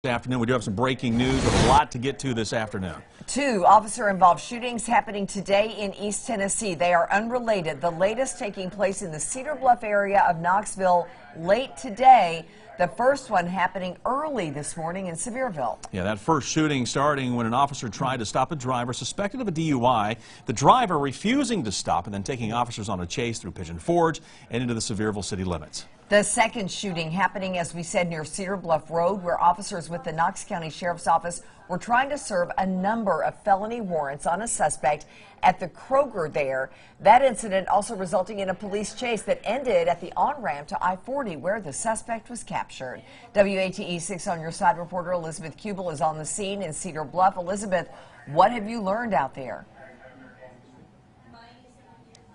This afternoon, we do have some breaking news with a lot to get to this afternoon. 2 officer-involved shootings happening today in East Tennessee. They are unrelated. The latest taking place in the Cedar Bluff area of Knoxville late today. The first one happening early this morning in Sevierville. Yeah, that first shooting starting when an officer tried to stop a driver suspected of a DUI. The driver refusing to stop and then taking officers on a chase through Pigeon Forge and into the Sevierville city limits. The second shooting happening, as we said, near Cedar Bluff Road, where officers with the Knox County Sheriff's Office were trying to serve a number of felony warrants on a suspect at the Kroger there. That incident also resulting in a police chase that ended at the on-ramp to I-40, where the suspect was captured. WATE 6 on your side reporter Elizabeth Kubel is on the scene in Cedar Bluff. Elizabeth, what have you learned out there?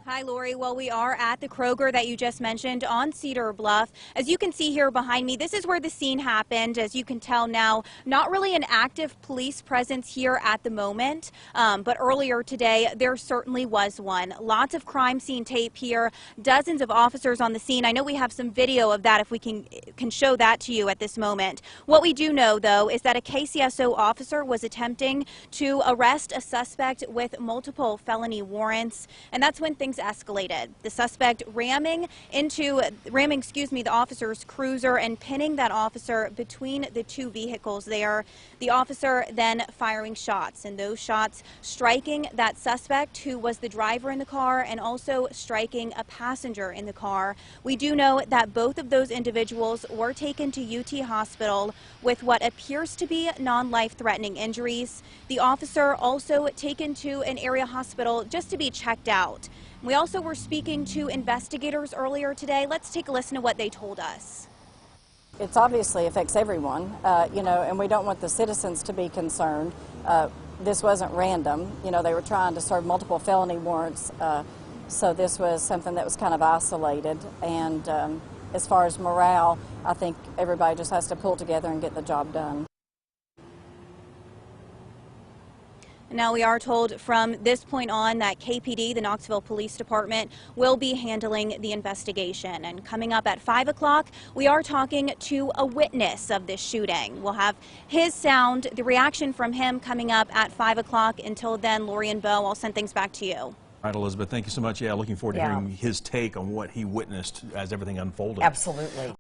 Hi, Lori. Well, we are at the Kroger that you just mentioned on Cedar Bluff. As you can see here behind me, this is where the scene happened. As you can tell now, not really an active police presence here at the moment, but earlier today, there certainly was one. Lots of crime scene tape here, dozens of officers on the scene. I know we have some video of that if we can show that to you at this moment. What we do know, though, is that a KCSO officer was attempting to arrest a suspect with multiple felony warrants, and that's when things escalated. The suspect ramming the officer's cruiser and pinning that officer between the two vehicles there. The officer then firing shots, and those shots striking that suspect who was the driver in the car and also striking a passenger in the car. We do know that both of those individuals were taken to UT Hospital with what appears to be non-life-threatening injuries. The officer also taken to an area hospital just to be checked out. We also were speaking to investigators earlier today. Let's take a listen to what they told us. It obviously affects everyone, and we don't want the citizens to be concerned. This wasn't random. They were trying to serve multiple felony warrants, so this was something that was kind of isolated. And as far as morale, I think everybody just has to pull together and get the job done. Now, we are told from this point on that KPD, the Knoxville Police Department, will be handling the investigation. And coming up at 5 o'clock, we are talking to a witness of this shooting. We'll have his sound, the reaction from him coming up at 5 o'clock. Until then, Lori and Bo, I'll send things back to you. All right, Elizabeth, thank you so much. Yeah, looking forward to hearing his take on what he witnessed as everything unfolded. Absolutely.